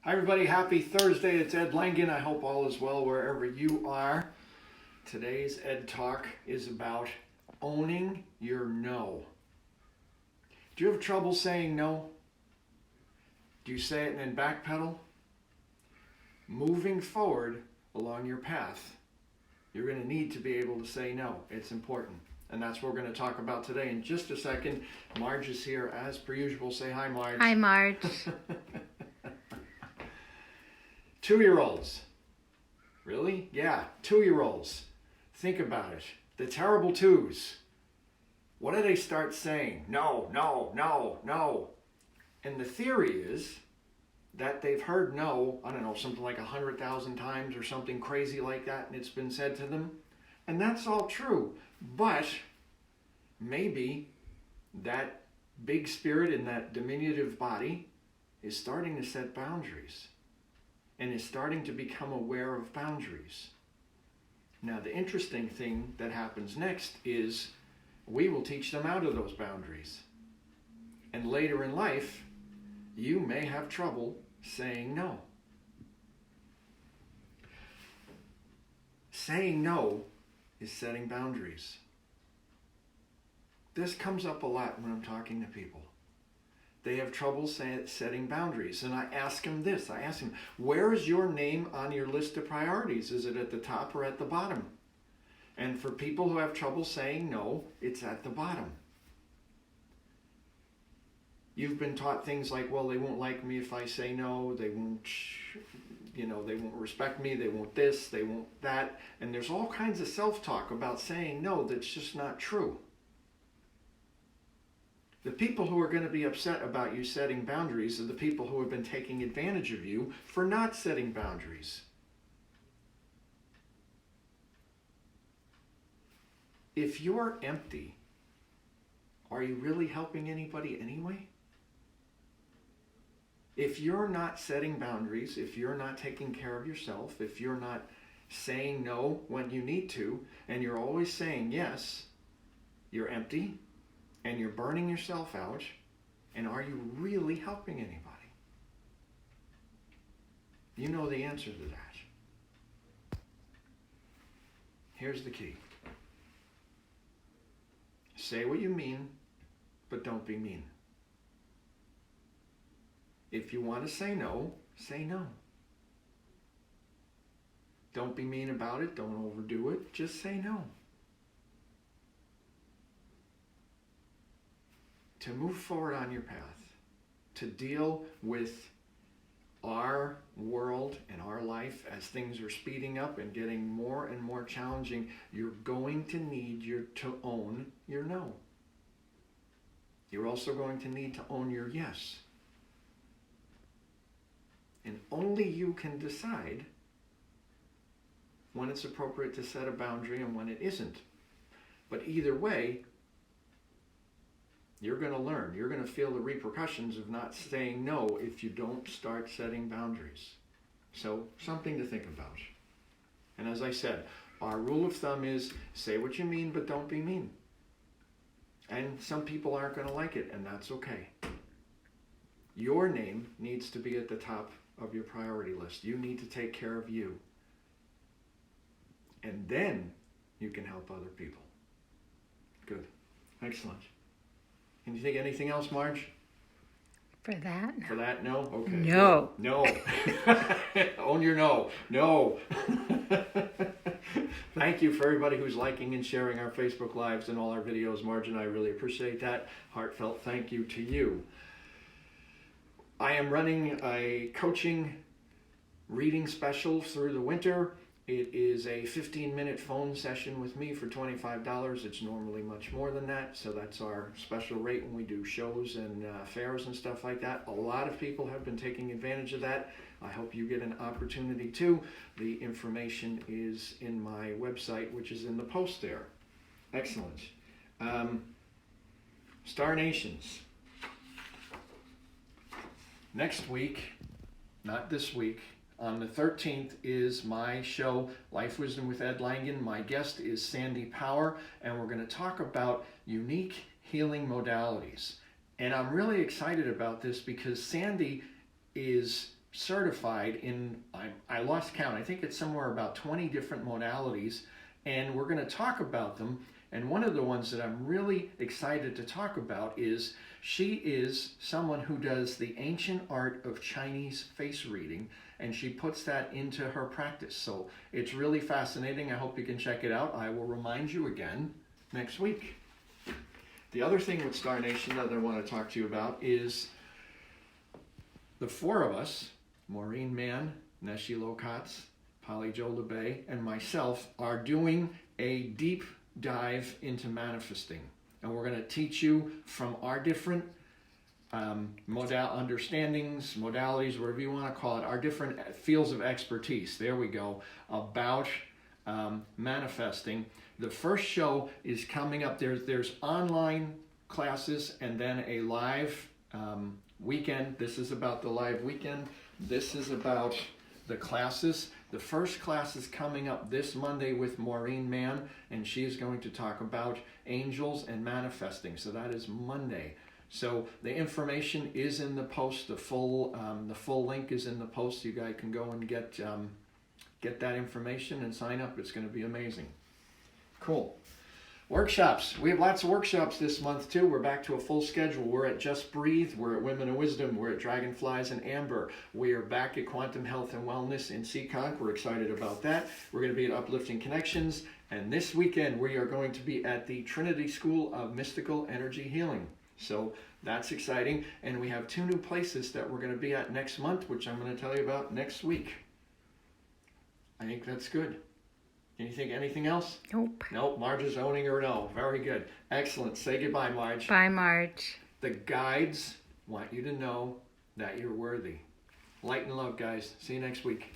Hi everybody, happy Thursday. It's Ed Langan. I hope all is well wherever you are. Today's Ed Talk is about owning your no. Do you have trouble saying no? Do you say it and then backpedal? Moving forward along your path, you're going to need to be able to say no. It's important. And that's what we're going to talk about today. In just a second, Marge is here as per usual. Say hi, Marge. Hi, Marge. 2-year-olds. Really? Yeah, 2-year-olds. Think about it. The terrible twos. What do they start saying? No, no, no, no. And the theory is that they've heard no, I don't know, something like 100,000 times or something crazy like that, and it's been said to them. And that's all true. But maybe that big spirit in that diminutive body is starting to set boundaries and is starting to become aware of boundaries. Now, the interesting thing that happens next is we will teach them out of those boundaries. And later in life, you may have trouble saying no. Saying no is setting boundaries. This comes up a lot when I'm talking to people. They have trouble setting boundaries. And I ask them this. I ask them, where is your name on your list of priorities? Is it at the top or at the bottom? And for people who have trouble saying no, it's at the bottom. You've been taught things like, well, they won't like me if I say no. They won't, they won't respect me. They won't this, they won't that. And there's all kinds of self-talk about saying no that's just not true. The people who are going to be upset about you setting boundaries are the people who have been taking advantage of you for not setting boundaries. If you're empty, are you really helping anybody anyway? If you're not setting boundaries, if you're not taking care of yourself, if you're not saying no when you need to, and you're always saying yes, you're empty. And you're burning yourself out, and are you really helping anybody? You know the answer to that. Here's the key. Say what you mean, but don't be mean. If you want to say no, say no. Don't be mean about it, don't overdo it, just say no. To move forward on your path, to deal with our world and our life as things are speeding up and getting more and more challenging, you're going to need to own your no. You're also going to need to own your yes. And only you can decide when it's appropriate to set a boundary and when it isn't. But either way, you're going to learn. You're going to feel the repercussions of not saying no if you don't start setting boundaries. So, something to think about. And as I said, our rule of thumb is say what you mean, but don't be mean. And some people aren't going to like it, and that's okay. Your name needs to be at the top of your priority list. You need to take care of you. And then you can help other people. Good. Excellent. Can you think of anything else, Marge? For that? For that, no? Okay. No. Good. No. Own your no. No. Thank you for everybody who's liking and sharing our Facebook Lives and all our videos. Marge and I really appreciate that. Heartfelt thank you to you. I am running a coaching reading special through the winter. It is a 15-minute phone session with me for $25. It's normally much more than that, so that's our special rate when we do shows and fairs and stuff like that. A lot of people have been taking advantage of that. I hope you get an opportunity too. The information is in my website, which is in the post there. Excellent. Star Nations. Next week, not this week, on the 13th is my show, Life Wisdom with Ed Langan. My guest is Sandy Power, and we're going to talk about unique healing modalities. And I'm really excited about this because Sandy is certified in, I lost count, I think it's somewhere about 20 different modalities, and we're going to talk about them. And one of the ones that I'm really excited to talk about is she is someone who does the ancient art of Chinese face reading, and she puts that into her practice. So it's really fascinating. I hope you can check it out. I will remind you again next week. The other thing with Star Nation that I want to talk to you about is the four of us, Maureen Mann, Neshi Lokatz, Polly Joel Bay, and myself, are doing a deep dive into manifesting. And we're going to teach you from our different understandings, modalities, whatever you want to call it, our different fields of expertise, there we go, about manifesting. The first show is coming up. There's online classes and then a live weekend. This is about the live weekend. This is about the classes. The first class is coming up this Monday with Maureen Mann, and she is going to talk about angels and manifesting. So that is Monday. So the information is in the post. The full link is in the post. You guys can go and get that information and sign up. It's going to be amazing. Cool. Workshops. We have lots of workshops this month too. We're back to a full schedule. We're at Just Breathe. We're at Women of Wisdom. We're at Dragonflies and Amber. We are back at Quantum Health and Wellness in Seekonk. We're excited about that. We're going to be at Uplifting Connections. And this weekend we are going to be at the Trinity School of Mystical Energy Healing. So that's exciting. And we have 2 new places that we're going to be at next month, which I'm going to tell you about next week. I think that's good. Can you think anything else? Nope. Nope. Marge is owning her no. Very good. Excellent. Say goodbye, Marge. Bye, Marge. The guides want you to know that you're worthy. Light and love, guys. See you next week.